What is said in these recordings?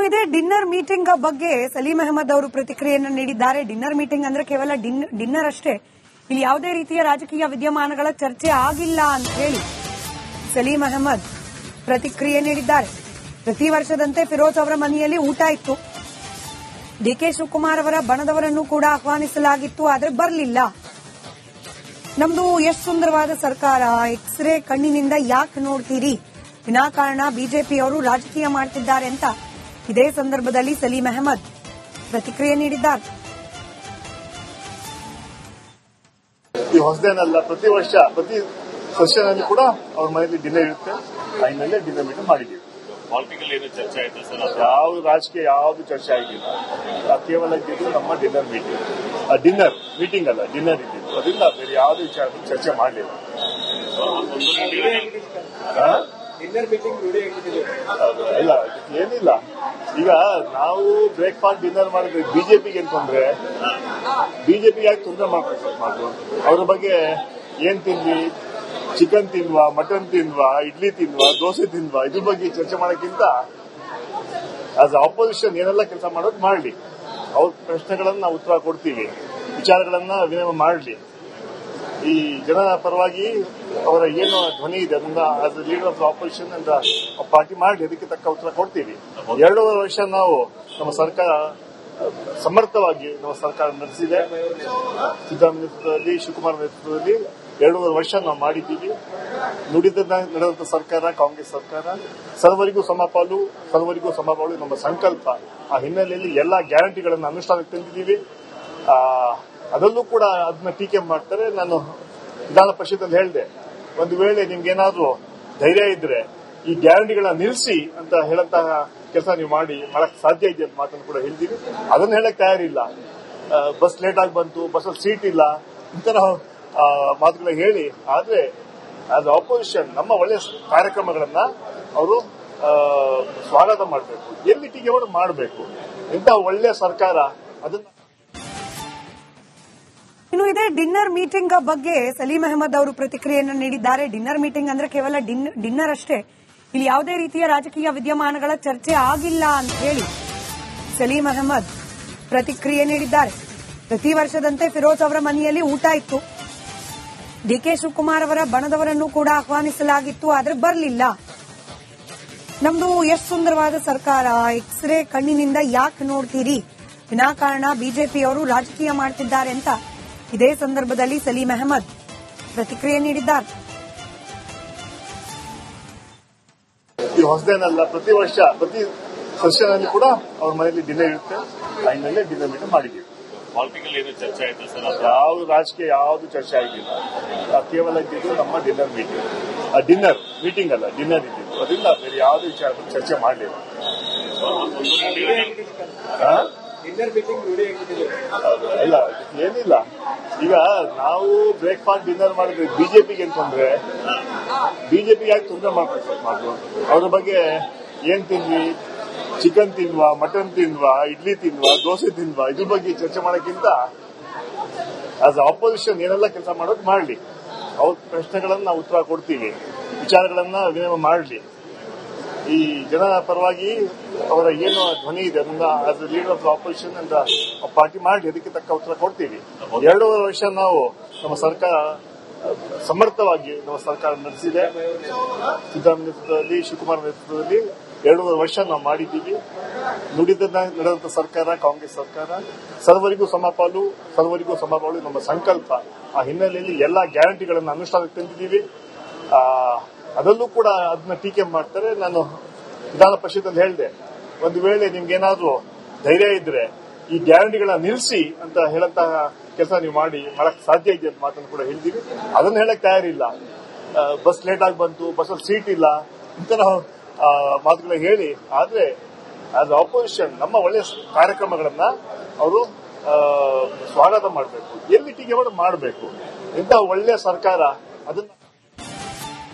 ಇದೇ dinner meeting ಬಗ್ಗೆ ಸಲೀಂ ಅಹಮದ್ ಅವರು ಪ್ರತಿಕ್ರಿಯೆಯನ್ನು ನೀಡಿದ್ದಾರೆ. ಡಿನ್ನರ್ ಮೀಟಿಂಗ್ ಅಂದ್ರೆ ಕೇವಲ ಡಿನ್ನರ್ ಅಷ್ಟೇ, ಇಲ್ಲಿ ಯಾವುದೇ ರೀತಿಯ ರಾಜಕೀಯ ವಿದ್ಯಮಾನಗಳ ಚರ್ಚೆ ಆಗಿಲ್ಲ ಅಂತ ಹೇಳಿ ಸಲೀಂ ಅಹಮದ್ ಪ್ರತಿಕ್ರಿಯೆ ನೀಡಿದ್ದಾರೆ. ಪ್ರತಿ ವರ್ಷದಂತೆ ಫಿರೋಜ್ ಅವರ ಮನೆಯಲ್ಲಿ ಊಟ ಇತ್ತು. ಡಿಕೆ ಶಿವಕುಮಾರ್ ಅವರ ಬಣದವರನ್ನು ಕೂಡ ಆಹ್ವಾನಿಸಲಾಗಿತ್ತು, ಆದರೆ ಬರಲಿಲ್ಲ. ನಮ್ದು ಎಷ್ಟು ಸುಂದರವಾದ ಸರ್ಕಾರ, ಎಕ್ಸ್ರೇ ಕಣ್ಣಿನಿಂದ ಯಾಕೆ ನೋಡ್ತೀರಿ, ವಿನಾಕಾರಣ ಬಿಜೆಪಿಯವರು ರಾಜಕೀಯ ಮಾಡ್ತಿದ್ದಾರೆ ಅಂತ ಇದೇ ಸಂದರ್ಭದಲ್ಲಿ ಸಲೀಂ ಅಹಮದ್ ಪ್ರತಿಕ್ರಿಯೆ ನೀಡಿದ್ದಾರೆ. ಈ ಹೊಸದೇನಲ್ಲ, ಪ್ರತಿ ವರ್ಷ ಪ್ರತಿ ಸೆಷನ್ ಕೂಡ ಅವ್ರ ಮನೆಯಲ್ಲಿ ಡಿನ್ನರ್ ಇರುತ್ತೆ. ಟೈಮಲ್ಲೇ ಡಿನ್ನರ್ ಮೀಟಿಂಗ್ ಮಾಡಿದ್ದೀವಿ. ಪಾಲಿಟಿಕಲ್ ಏನು ಚರ್ಚೆ ಆಯ್ತಾ ಸರ್? ಯಾವ್ದು ರಾಜಕೀಯ ಯಾವ್ದು ಚರ್ಚೆ ಆಗಿಲ್ಲ. ಕೇವಲ ಇದ್ದಿದ್ದು ನಮ್ಮ ಡಿನ್ನರ್ ಮೀಟಿಂಗ್, ಡಿನ್ನರ್ ಮೀಟಿಂಗ್ ಅಲ್ಲ, ಡಿನ್ನರ್ ಇದ್ದಿದ್ದು. ಅದರಿಂದ ಬೇರೆ ಯಾವುದೇ ವಿಚಾರ ಚರ್ಚೆ ಮಾಡಲಿಲ್ಲ. ಇಲ್ಲ, ಏನಿಲ್ಲ. ಈಗ ನಾವು ಬ್ರೇಕ್ಫಾಸ್ಟ್ ಡಿನ್ನರ್ ಮಾಡಿದ್ರೆ ಬಿಜೆಪಿಗೆ ಏನ್ ತೊಂದ್ರೆ, ಬಿಜೆಪಿಗೆ ಯಾಕೆ ತೊಂದರೆ ಮಾಡ್ಬೇಕು? ಅವ್ರ ಬಗ್ಗೆ ಏನ್ ತಿಂದ್ವಿ, ಚಿಕನ್ ತಿನ್ವಾ, ಮಟನ್ ತಿನ್ವಾ, ಇಡ್ಲಿ ತಿನ್ವಾ, ದೋಸೆ ತಿನ್ವಾ, ಇದ್ರ ಬಗ್ಗೆ ಚರ್ಚೆ ಮಾಡೋಕ್ಕಿಂತ ಆಸ್ ಆಪೋಸಿಷನ್ ಏನೆಲ್ಲ ಕೆಲಸ ಮಾಡೋದು ಮಾಡಲಿ. ಅವ್ರ ಪ್ರಶ್ನೆಗಳನ್ನ ನಾವು ಉತ್ತರ ಕೊಡ್ತೀವಿ, ವಿಚಾರಗಳನ್ನ ವಿನಿಮಯ ಮಾಡಲಿ. ಈ ಜನರ ಪರವಾಗಿ ಅವರ ಏನು ಧ್ವನಿ ಇದೆ ಅದನ್ನ as a leader of the opposition ಅಂತ ಪಾರ್ಟಿ ಮಾಡಿ ಅದಕ್ಕೆ ತಕ್ಕ ಉತ್ತರ ಕೊಡ್ತೀವಿ. 2.5 ವರ್ಷ ನಾವು ನಮ್ಮ ಸರ್ಕಾರ ಸಮರ್ಥವಾಗಿ ನಮ್ಮ ಸರ್ಕಾರ ನಡೆಸಿದೆ. ಸಿದ್ದರಾಮಯ್ಯ ನೇತೃತ್ವದಲ್ಲಿ, ಶಿವಕುಮಾರ್ ನೇತೃತ್ವದಲ್ಲಿ 2.5 ವರ್ಷ ನಾವು ಮಾಡಿದ್ದೀವಿ. ನುಡಿದ ನಡೆದಂತ ಸರ್ಕಾರ ಕಾಂಗ್ರೆಸ್ ಸರ್ಕಾರ. ಸರ್ವರಿಗೂ ಸಮಪಾಲು, ಸರ್ವರಿಗೂ ಸಮಪಾಲು ನಮ್ಮ ಸಂಕಲ್ಪ. ಆ ಹಿನ್ನೆಲೆಯಲ್ಲಿ ಎಲ್ಲಾ ಗ್ಯಾರಂಟಿಗಳನ್ನು ಅನುಷ್ಠಾನಕ್ಕೆ ತಂದಿದ್ದೀವಿ. ಅದರಲ್ಲೂ ಕೂಡ ಅದನ್ನ ಟೀಕೆ ಮಾಡ್ತಾರೆ. ನಾನು ವಿಧಾನ ಪರಿಷತ್ತಲ್ಲಿ ಹೇಳಿದೆ, ಒಂದು ವೇಳೆ ನಿಮ್ಗೇನಾದ್ರೂ ಧೈರ್ಯ ಇದ್ರೆ ಈ ಗ್ಯಾರಂಟಿಗಳನ್ನ ನಿಲ್ಲಿಸಿ ಅಂತ ಹೇಳಂತಹ ಕೆಲಸ ನೀವು ಮಾಡಕ್ ಸಾಧ್ಯ ಇದೆ ಅಂತ ಮಾತನ್ನು ಕೂಡ ಹೇಳ್ತೀವಿ. ಅದನ್ನ ಹೇಳಕ್ ತಯಾರಿಲ್ಲ. ಬಸ್ ಲೇಟ್ ಆಗಿ ಬಂತು, ಬಸ್ಸಲ್ಲಿ ಸೀಟ್ ಇಲ್ಲ, ಇಂತ ಮಾತುಗಳ ಹೇಳಿ. ಆದ್ರೆ ಆಸ್ ಆಪೋಸಿಷನ್ ನಮ್ಮ ಒಳ್ಳೆಯ ಕಾರ್ಯಕ್ರಮಗಳನ್ನ ಅವರು ಸ್ವಾಗತ ಮಾಡಬೇಕು, ಎಲ್ಲಿ ಟೀಕೆ ಮಾಡಬೇಕು. ಇಂತಹ ಒಳ್ಳೆಯ ಸರ್ಕಾರ ಅದನ್ನ. ಇನ್ನು ಇದೇ ಡಿನ್ನರ್ ಮೀಟಿಂಗ್ ಬಗ್ಗೆ ಸಲೀಂ ಅಹಮದ್ ಅವರು ಪ್ರತಿಕ್ರಿಯೆಯನ್ನು ನೀಡಿದ್ದಾರೆ. ಡಿನ್ನರ್ ಮೀಟಿಂಗ್ ಅಂದ್ರೆ ಕೇವಲ ಡಿನ್ನರ್ ಅಷ್ಟೇ, ಇಲ್ಲಿ ಯಾವುದೇ ರೀತಿಯ ರಾಜಕೀಯ ವಿದ್ಯಮಾನಗಳ ಚರ್ಚೆ ಆಗಿಲ್ಲ ಅಂತ ಹೇಳಿ ಸಲೀಂ ಅಹಮದ್ ಪ್ರತಿಕ್ರಿಯೆ ನೀಡಿದ್ದಾರೆ. ಪ್ರತಿ ವರ್ಷದಂತೆ ಫಿರೋಜ್ ಅವರ ಮನೆಯಲ್ಲಿ ಊಟ ಇತ್ತು. ಡಿಕೆ ಶಿವಕುಮಾರ್ ಅವರ ಬಣದವರನ್ನು ಕೂಡ ಆಹ್ವಾನಿಸಲಾಗಿತ್ತು, ಆದರೆ ಬರಲಿಲ್ಲ. ನಮ್ದು ಎಷ್ಟು ಸುಂದರವಾದ ಸರ್ಕಾರ, ಎಕ್ಸ್ರೇ ಕಣ್ಣಿನಿಂದ ಯಾಕೆ ನೋಡ್ತೀರಿ, ವಿನಾಕಾರಣ ಬಿಜೆಪಿಯವರು ರಾಜಕೀಯ ಮಾಡ್ತಿದ್ದಾರೆ ಅಂತ ಇದೇ ಸಂದರ್ಭದಲ್ಲಿ ಸಲೀಂ ಅಹಮದ್ ಪ್ರತಿಕ್ರಿಯೆ ನೀಡಿದ್ದಾರೆ. ಈ ಹೊಸದೇನಲ್ಲ, ಪ್ರತಿ ವರ್ಷ ಪ್ರತಿ ಸೆಷನ್ ಕೂಡ ಅವ್ರ ಮನೆಯಲ್ಲಿ ಡಿನ್ನರ್ ಇರುತ್ತೆ. ಟೈಮಲ್ಲೇ ಡಿನ್ನರ್ ಮೀಟಿಂಗ್ ಮಾಡಿದ್ದೀವಿ. ಪಾಲಿಟಿಕಲ್ ಏನು ಚರ್ಚೆ ಆಯ್ತಾ ಸರ್? ಯಾವ್ದು ರಾಜಕೀಯ ಯಾವ್ದು ಚರ್ಚೆ ಆಗಿಲ್ಲ. ಕೇವಲ ಇದ್ದಿದ್ದು ನಮ್ಮ ಡಿನ್ನರ್ ಮೀಟಿಂಗ್, ಡಿನ್ನರ್ ಮೀಟಿಂಗ್ ಅಲ್ಲ, ಡಿನ್ನರ್ ಇದ್ದಿದ್ದು. ಅದರಿಂದ ಬೇರೆ ಯಾವುದೇ ವಿಚಾರ ಚರ್ಚೆ ಮಾಡಲಿಲ್ಲ. ಇಲ್ಲ, ಏನಿಲ್ಲ. ಈಗ ನಾವು ಬ್ರೇಕ್ಫಾಸ್ಟ್ ಡಿನ್ನರ್ ಮಾಡಿದ್ರೆ ಬಿಜೆಪಿಗೆ ಏನ್ ತೊಂದ್ರೆ, ಬಿಜೆಪಿಗೆ ಯಾಕೆ ತೊಂದರೆ ಮಾಡ್ಬೇಕು? ಅವ್ರ ಬಗ್ಗೆ ಏನ್ ತಿಂದ್ವಿ, ಚಿಕನ್ ತಿನ್ವಾ, ಮಟನ್ ತಿನ್ವಾ, ಇಡ್ಲಿ ತಿನ್ವಾ, ದೋಸೆ ತಿನ್ವಾ, ಇದ್ರ ಬಗ್ಗೆ ಚರ್ಚೆ ಮಾಡೋಕ್ಕಿಂತ ಆಸ್ ಆಪೋಸಿಷನ್ ಏನೆಲ್ಲ ಕೆಲಸ ಮಾಡೋದು ಮಾಡಲಿ. ಅವ್ರ ಪ್ರಶ್ನೆಗಳನ್ನ ನಾವು ಉತ್ತರ ಕೊಡ್ತೀವಿ, ವಿಚಾರಗಳನ್ನ ವಿನಿಮಯ ಮಾಡಲಿ. ಈ ಜನರ ಪರವಾಗಿ ಅವರ ಏನು ಧ್ವನಿ ಇದೆ ಅದನ್ನ as a leader of the opposition ಅಂತ ಪಾರ್ಟಿ ಮಾಡಿ ಅದಕ್ಕೆ ತಕ್ಕ ಉತ್ತರ ಕೊಡ್ತೀವಿ. 2.5 ವರ್ಷ ನಾವು ನಮ್ಮ ಸರ್ಕಾರ ಸಮರ್ಥವಾಗಿ ನಮ್ಮ ಸರ್ಕಾರ ನಡೆಸಿದೆ. ಸಿದ್ದರಾಮಯ್ಯ ನೇತೃತ್ವದಲ್ಲಿ, ಶಿವಕುಮಾರ್ ನೇತೃತ್ವದಲ್ಲಿ 2.5 ವರ್ಷ ನಾವು ಮಾಡಿದ್ದೀವಿ. ನುಡಿದ ನಡೆದಂತ ಸರ್ಕಾರ ಕಾಂಗ್ರೆಸ್ ಸರ್ಕಾರ. ಸರ್ವರಿಗೂ ಸಮಪಾಲು, ಸರ್ವರಿಗೂ ಸಮಪಾಲು ನಮ್ಮ ಸಂಕಲ್ಪ. ಆ ಹಿನ್ನೆಲೆಯಲ್ಲಿ ಎಲ್ಲಾ ಗ್ಯಾರಂಟಿಗಳನ್ನು ಅನುಷ್ಠಾನಕ್ಕೆ ತಂದಿದ್ದೀವಿ. ಅದರಲ್ಲೂ ಕೂಡ ಅದನ್ನ ಟೀಕೆ ಮಾಡ್ತಾರೆ. ನಾನು ವಿಧಾನ ಪರಿಷತ್ತಲ್ಲಿ ಹೇಳಿದೆ, ಒಂದು ವೇಳೆ ನಿಮ್ಗೇನಾದ್ರೂ ಧೈರ್ಯ ಇದ್ರೆ ಈ ಗ್ಯಾರಂಟಿಗಳನ್ನ ನಿಲ್ಲಿಸಿ ಅಂತ ಹೇಳಂತಹ ಕೆಲಸ ನೀವು ಮಾಡಕ್ ಸಾಧ್ಯ ಇದೆ ಅಂತ ಮಾತನ್ನು ಕೂಡ ಹೇಳ್ತೀವಿ. ಅದನ್ನ ಹೇಳಕ್ ತಯಾರಿಲ್ಲ. ಬಸ್ ಲೇಟ್ ಆಗಿ ಬಂತು, ಬಸ್ಸಲ್ಲಿ ಸೀಟ್ ಇಲ್ಲ, ಇಂತ ಮಾತುಗಳ ಹೇಳಿ. ಆದ್ರೆ ಆಸ್ ಆಪೋಸಿಷನ್ ನಮ್ಮ ಒಳ್ಳೆಯ ಕಾರ್ಯಕ್ರಮಗಳನ್ನ ಅವರು ಸ್ವಾಗತ ಮಾಡಬೇಕು, ಎಲ್ಲಿ ಟೀಕೆ ಮಾಡಬೇಕು. ಇಂತಹ ಒಳ್ಳೆಯ ಸರ್ಕಾರ ಅದನ್ನ.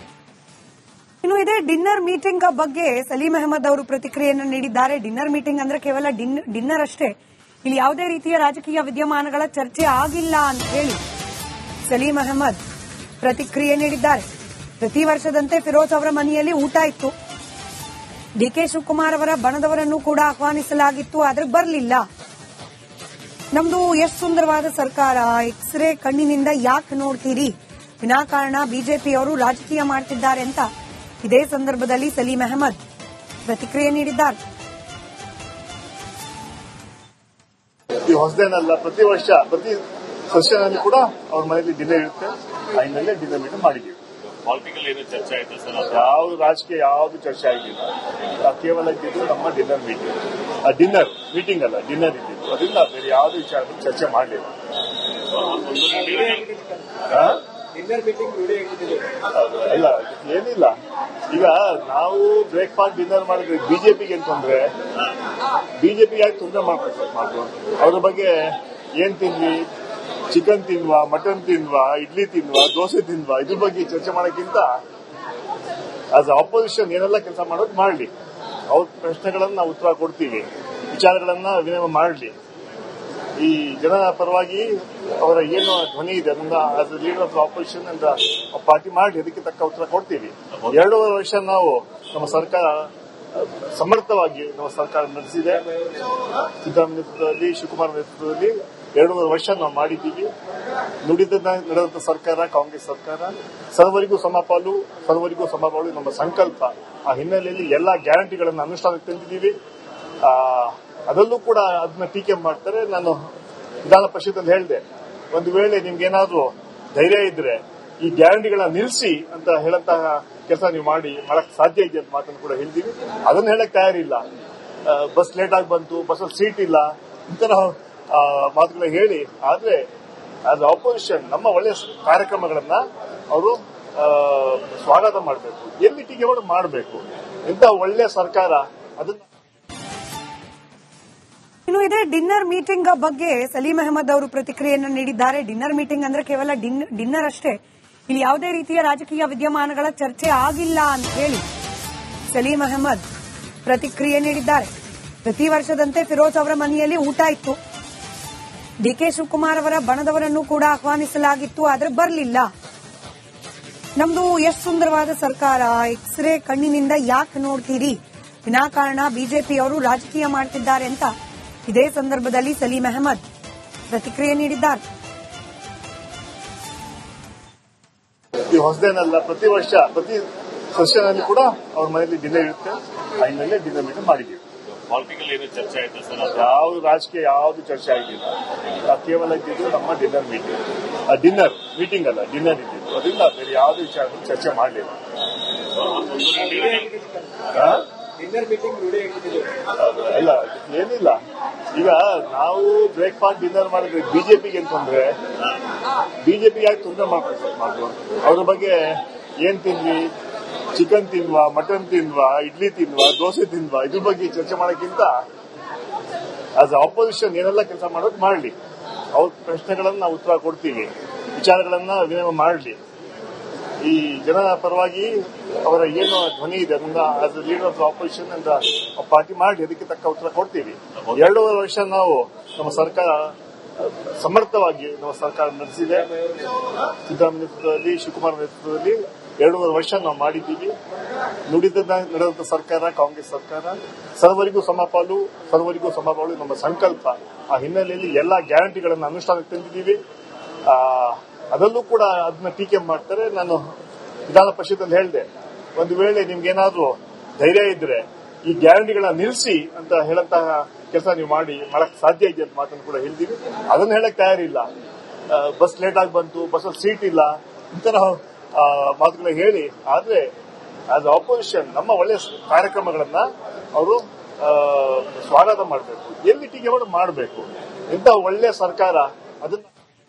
ಇನ್ನು ಇದೇ ಡಿನ್ನರ್ ಮೀಟಿಂಗ್ ಬಗ್ಗೆ ಸಲೀಂ ಅಹಮದ್ ಅವರು ಪ್ರತಿಕ್ರಿಯೆಯನ್ನು ನೀಡಿದ್ದಾರೆ. ಡಿನ್ನರ್ ಮೀಟಿಂಗ್ ಅಂದ್ರೆ ಕೇವಲ ಡಿನ್ನರ್ ಅಷ್ಟೇ, ಇಲ್ಲಿ ಯಾವುದೇ ರೀತಿಯ ರಾಜಕೀಯ ವಿದ್ಯಮಾನಗಳ ಚರ್ಚೆ ಆಗಿಲ್ಲ ಅಂತ ಹೇಳಿ ಸಲೀಂ ಅಹಮದ್ ಪ್ರತಿಕ್ರಿಯೆ ನೀಡಿದ್ದಾರೆ. ಪ್ರತಿ ವರ್ಷದಂತೆ ಫಿರೋಜ್ ಅವರ ಮನೆಯಲ್ಲಿ ಊಟ ಇತ್ತು. ಡಿಕೆ ಶಿವಕುಮಾರ್ ಅವರ ಬಣದವರನ್ನು ಕೂಡ ಆಹ್ವಾನಿಸಲಾಗಿತ್ತು, ಆದ್ರೆ ಬರಲಿಲ್ಲ. ನಮ್ದು ಎಷ್ಟು ಸುಂದರವಾದ ಸರ್ಕಾರ, ಎಕ್ಸ್ರೇ ಕಣ್ಣಿನಿಂದ ಯಾಕೆ ನೋಡ್ತೀರಿ, ವಿನಾಕಾರಣ ಬಿಜೆಪಿಯವರು ರಾಜಕೀಯ ಮಾಡ್ತಿದ್ದಾರೆ ಅಂತ ಇದೇ ಸಂದರ್ಭದಲ್ಲಿ ಸಲೀಂ ಅಹಮದ್ ಪ್ರತಿಕ್ರಿಯೆ ನೀಡಿದ್ದಾರೆ. ಈ ಹೊಸದೇನಲ್ಲ, ಪ್ರತಿ ವರ್ಷ ಪ್ರತಿ ಸೆಷನ್ ಕೂಡ ಅವ್ರ ಮನೆಯಲ್ಲಿ ಡಿನ್ನರ್ ಇರುತ್ತೆ. ಆ ಹಿನ್ನೆಲೆ ಡಿನ್ನರ್ ಮೀಟಿಂಗ್ ಮಾಡಿದ್ದೀವಿ. ಪೊಲಿಟಿಕಲ್ ಏನು ಚರ್ಚೆ ಆಯ್ತಾ ಸರ್? ಯಾವ್ದು ರಾಜಕೀಯ ಯಾವ್ದು ಚರ್ಚೆ ಆಗಿಲ್ಲ. ಕೇವಲ ಇದ್ದಿದ್ದು ನಮ್ಮ ಡಿನ್ನರ್ ಮೀಟಿಂಗ್. ಡಿನ್ನರ್ ಮೀಟಿಂಗ್ ಅಲ್ಲ, ಡಿನ್ನರ್ ಇದ್ದಿದ್ದು. ಅದರಿಂದ ಬೇರೆ ಯಾವ್ದು ವಿಚಾರದಲ್ಲಿ ಚರ್ಚೆ ಮಾಡಲಿಲ್ಲ. ಇಲ್ಲ ಏನಿಲ್ಲ, ಈಗ ನಾವು ಬ್ರೇಕ್ಫಾಸ್ಟ್ ಡಿನ್ನರ್ ಮಾಡಿದ್ರೆ ಬಿಜೆಪಿಗೆ ಏನ್ ತೊಂದ್ರೆ, ಬಿಜೆಪಿ ಯಾಕೆ ತೊಂದರೆ ಮಾಡ್ಬೇಕು? ಅವ್ರ ಬಗ್ಗೆ ಏನ್ ತಿನ್ವಿ, ಚಿಕನ್ ತಿನ್ವಾ, ಮಟನ್ ತಿನ್ವಾ, ಇಡ್ಲಿ ತಿನ್ವಾ, ದೋಸೆ ತಿನ್ವಾ, ಇದ್ರ ಬಗ್ಗೆ ಚರ್ಚೆ ಮಾಡೋಕ್ಕಿಂತ ಆಸ್ ಆಪೋಸಿಷನ್ ಏನೆಲ್ಲ ಕೆಲಸ ಮಾಡೋದು ಮಾಡಲಿ. ಅವ್ರ ಪ್ರಶ್ನೆಗಳನ್ನ ನಾವು ಉತ್ತರ ಕೊಡ್ತೀವಿ, ವಿಚಾರಗಳನ್ನ ವಿನಿಮಯ ಮಾಡಲಿ. ಈ ಜನರ ಪರವಾಗಿ ಅವರ ಏನು ಧ್ವನಿ ಇದೆ ಅದನ್ನ as A leader of opposition ಅಂತ ಪಾರ್ಟಿ ಮಾಡಿ ಅದಕ್ಕೆ ತಕ್ಕ ಉತ್ತರ ಕೊಡ್ತೀವಿ. 2.5 ವರ್ಷ ನಾವು ನಮ್ಮ ಸರ್ಕಾರ ಸಮರ್ಥವಾಗಿ ನಮ್ಮ ಸರ್ಕಾರ ನಡೆಸಿದೆ. ಸಿದ್ದರಾಮಯ್ಯ ನೇತೃತ್ವದಲ್ಲಿ, ಶಿವಕುಮಾರ್ ನೇತೃತ್ವದಲ್ಲಿ 2.5 ವರ್ಷ ನಾವು ಮಾಡಿದ್ದೀವಿ. ನಡೆದಂತ ಸರ್ಕಾರ ಕಾಂಗ್ರೆಸ್ ಸರ್ಕಾರ. ಸರ್ವರಿಗೂ ಸಮಪಾಲು, ಸರ್ವರಿಗೂ ಸಮಪಾಲು ನಮ್ಮ ಸಂಕಲ್ಪ. ಆ ಹಿನ್ನೆಲೆಯಲ್ಲಿ ಎಲ್ಲಾ ಗ್ಯಾರಂಟಿಗಳನ್ನು ಅನುಷ್ಠಾನಕ್ಕೆ ತಂದಿದ್ದೀವಿ. ಅದರಲ್ಲೂ ಕೂಡ ಅದನ್ನ ಟೀಕೆ ಮಾಡ್ತಾರೆ. ನಾನು ವಿಧಾನ ಪರಿಷತ್ತಲ್ಲಿ ಹೇಳಿದೆ, ಒಂದು ವೇಳೆ ನಿಮ್ಗೇನಾದ್ರೂ ಧೈರ್ಯ ಇದ್ರೆ ಈ ಗ್ಯಾರಂಟಿಗಳನ್ನ ನಿಲ್ಲಿಸಿ ಅಂತ ಹೇಳಂತಹ ಕೆಲಸ ನೀವು ಮಾಡಕ್ ಸಾಧ್ಯ ಇದೆ ಅಂತ ಮಾತನ್ನು ಕೂಡ ಹೇಳಿದೀವಿ. ಅದನ್ನ ಹೇಳಕ್ ತಯಾರಿಲ್ಲ. ಬಸ್ ಲೇಟ್ ಆಗಿ ಬಂತು, ಬಸ್ಸಲ್ಲಿ ಸೀಟ್ ಇಲ್ಲ, ಇಂತರ ಮಾತುಗಳ ಹೇಳಿ. ಆದ್ರೆ ಆಸ್ ಆಪೋಸಿಷನ್ ನಮ್ಮ ಒಳ್ಳೆಯ ಕಾರ್ಯಕ್ರಮಗಳನ್ನ ಅವರು ಸ್ವಾಗತ ಮಾಡಬೇಕು, ಎಲ್ಲಿ ಟೀಕೆ ಮಾಡಬೇಕು. ಇಂಥ ಒಳ್ಳೆಯ ಸರ್ಕಾರ ಅದನ್ನ. ಇನ್ನು ಇದೇ ಡಿನ್ನರ್ ಮೀಟಿಂಗ್ ಬಗ್ಗೆ ಸಲೀಂ ಅಹಮದ್ ಅವರು ಪ್ರತಿಕ್ರಿಯೆಯನ್ನು ನೀಡಿದ್ದಾರೆ. ಡಿನ್ನರ್ ಮೀಟಿಂಗ್ ಅಂದ್ರೆ ಕೇವಲ ಡಿನ್ನರ್ ಅಷ್ಟೇ, ಇಲ್ಲಿ ಯಾವುದೇ ರೀತಿಯ ರಾಜಕೀಯ ವಿದ್ಯಮಾನಗಳ ಚರ್ಚೆ ಆಗಿಲ್ಲ ಅಂತ ಹೇಳಿ ಸಲೀಂ ಅಹಮದ್ ಪ್ರತಿಕ್ರಿಯೆ ನೀಡಿದ್ದಾರೆ. ಪ್ರತಿ ವರ್ಷದಂತೆ ಫಿರೋಜ್ ಅವರ ಮನೆಯಲ್ಲಿ ಊಟ ಇತ್ತು. ಡಿಕೆ ಶಿವಕುಮಾರ್ ಅವರ ಬಣದವರನ್ನು ಕೂಡ ಆಹ್ವಾನಿಸಲಾಗಿತ್ತು, ಆದ್ರೆ ಬರಲಿಲ್ಲ. ನಮ್ದು ಎಷ್ಟು ಸುಂದರವಾದ ಸರ್ಕಾರ, ಎಕ್ಸ್ರೇ ಕಣ್ಣಿನಿಂದ ಯಾಕೆ ನೋಡ್ತೀರಿ, ವಿನಾಕಾರಣ ಬಿಜೆಪಿಯವರು ರಾಜಕೀಯ ಮಾಡ್ತಿದ್ದಾರೆ ಅಂತ ಇದೇ ಸಂದರ್ಭದಲ್ಲಿ ಸಲೀಂ ಅಹಮದ್ ಪ್ರತಿಕ್ರಿಯೆ ನೀಡಿದ್ದಾರೆ. ಈ ಹೊಸದೇನಲ್ಲ, ಪ್ರತಿ ವರ್ಷ ಪ್ರತಿ ಸೆಷನ್ ಕೂಡ ಅವ್ರ ಮನೆಯಲ್ಲಿ ಡಿನ್ನರ್ ಇರುತ್ತೆ. ಆ ಹಿನ್ನೆಲೆ ಡಿನ್ನರ್ ಮೀಟಿಂಗ್ ಮಾಡಿದ್ದೀವಿ. ಪೊಲಿಟಿಕಲ್ ಏನು ಚರ್ಚೆ ಆಯ್ತಾ ಸರ್? ಯಾವ್ದು ರಾಜಕೀಯ ಯಾವ್ದು ಚರ್ಚೆ ಆಗಿಲ್ಲ. ಕೇವಲ ಇದ್ದಿದ್ದು ನಮ್ಮ ಡಿನ್ನರ್ ಮೀಟಿಂಗ್. ಡಿನ್ನರ್ ಮೀಟಿಂಗ್ ಅಲ್ಲ, ಡಿನ್ನರ್ ಇದ್ದಿದ್ದು. ಅದರಿಂದ ಬೇರೆ ಯಾವ್ದು ವಿಚಾರದಲ್ಲಿ ಚರ್ಚೆ ಮಾಡಲಿಲ್ಲ. ಇಲ್ಲ ಏನಿಲ್ಲ, ಈಗ ನಾವು ಬ್ರೇಕ್ಫಾಸ್ಟ್ ಡಿನ್ನರ್ ಮಾಡಿದ್ರೆ ಬಿಜೆಪಿಗೆ ಏನ್ ತೊಂದ್ರೆ, ಬಿಜೆಪಿ ಯಾಕೆ ತೊಂದರೆ ಮಾಡ್ಬೇಕು? ಅವ್ರ ಬಗ್ಗೆ ಏನ್ ತಿನ್ವಿ, ಚಿಕನ್ ತಿನ್ವಾ, ಮಟನ್ ತಿನ್ವಾ, ಇಡ್ಲಿ ತಿನ್ವಾ, ದೋಸೆ ತಿನ್ವಾ, ಇದ್ರ ಬಗ್ಗೆ ಚರ್ಚೆ ಮಾಡೋಕ್ಕಿಂತ ಆಸ್ ಆಪೋಸಿಷನ್ ಏನೆಲ್ಲ ಕೆಲಸ ಮಾಡೋದು ಮಾಡಲಿ. ಅವ್ರ ಪ್ರಶ್ನೆಗಳನ್ನ ನಾವು ಉತ್ತರ ಕೊಡ್ತೀವಿ, ವಿಚಾರಗಳನ್ನ ವಿನಿಮಯ ಮಾಡಲಿ. ಈ ಜನರ ಪರವಾಗಿ ಅವರ ಏನು ಧ್ವನಿ ಇದೆ ಅದನ್ನ as A leader of opposition ಅಂತ ಪಾರ್ಟಿ ಮಾಡಿ ಅದಕ್ಕೆ ತಕ್ಕ ಉತ್ತರ ಕೊಡ್ತೀವಿ. 2.5 ವರ್ಷ ನಾವು ನಮ್ಮ ಸರ್ಕಾರ ಸಮರ್ಥವಾಗಿ ನಮ್ಮ ಸರ್ಕಾರ ನಡೆಸಿದೆ. ಸಿದ್ದರಾಮಯ್ಯ ನೇತೃತ್ವದಲ್ಲಿ, ಶಿವಕುಮಾರ್ ನೇತೃತ್ವದಲ್ಲಿ 2.5 ವರ್ಷ ನಾವು ಮಾಡಿದ್ದೀವಿ. ನಡೆದಂತ ಸರ್ಕಾರ ಕಾಂಗ್ರೆಸ್ ಸರ್ಕಾರ. ಸರ್ವರಿಗೂ ಸಮಪಾಲು, ಸರ್ವರಿಗೂ ಸಮಪಾಲು ನಮ್ಮ ಸಂಕಲ್ಪ. ಆ ಹಿನ್ನೆಲೆಯಲ್ಲಿ ಎಲ್ಲಾ ಗ್ಯಾರಂಟಿಗಳನ್ನು ಅನುಷ್ಠಾನಕ್ಕೆ ತಂದಿದ್ದೀವಿ. ಅದರಲ್ಲೂ ಕೂಡ ಅದನ್ನ ಟೀಕೆ ಮಾಡ್ತಾರೆ. ನಾನು ವಿಧಾನ ಪರಿಷತ್ತಲ್ಲಿ ಹೇಳಿದೆ, ಒಂದು ವೇಳೆ ನಿಮ್ಗೇನಾದ್ರೂ ಧೈರ್ಯ ಇದ್ರೆ ಈ ಗ್ಯಾರಂಟಿಗಳನ್ನ ನಿಲ್ಲಿಸಿ ಅಂತ ಹೇಳಂತಹ ಕೆಲಸ ನೀವು ಮಾಡಕ್ ಸಾಧ್ಯ ಇದೆ ಅಂತ ಮಾತನ್ನು ಕೂಡ ಹೇಳಿದೀವಿ. ಅದನ್ನ ಹೇಳಕ್ ತಯಾರಿಲ್ಲ. ಬಸ್ ಲೇಟ್ ಆಗಿ ಬಂತು, ಬಸ್ಸಲ್ಲಿ ಸೀಟ್ ಇಲ್ಲ, ಇಂತರ ಮಾತುಗಳ ಹೇಳಿ. ಆದ್ರೆ ಆಸ್ ಆಪೋಸಿಷನ್ ನಮ್ಮ ಒಳ್ಳೆಯ ಕಾರ್ಯಕ್ರಮಗಳನ್ನ ಅವರು ಸ್ವಾಗತ ಮಾಡಬೇಕು, ಎಲ್ಲಿ ಟೀಕೆ ಮಾಡಬೇಕು. ಇಂಥ ಒಳ್ಳೆಯ ಸರ್ಕಾರ ಅದನ್ನ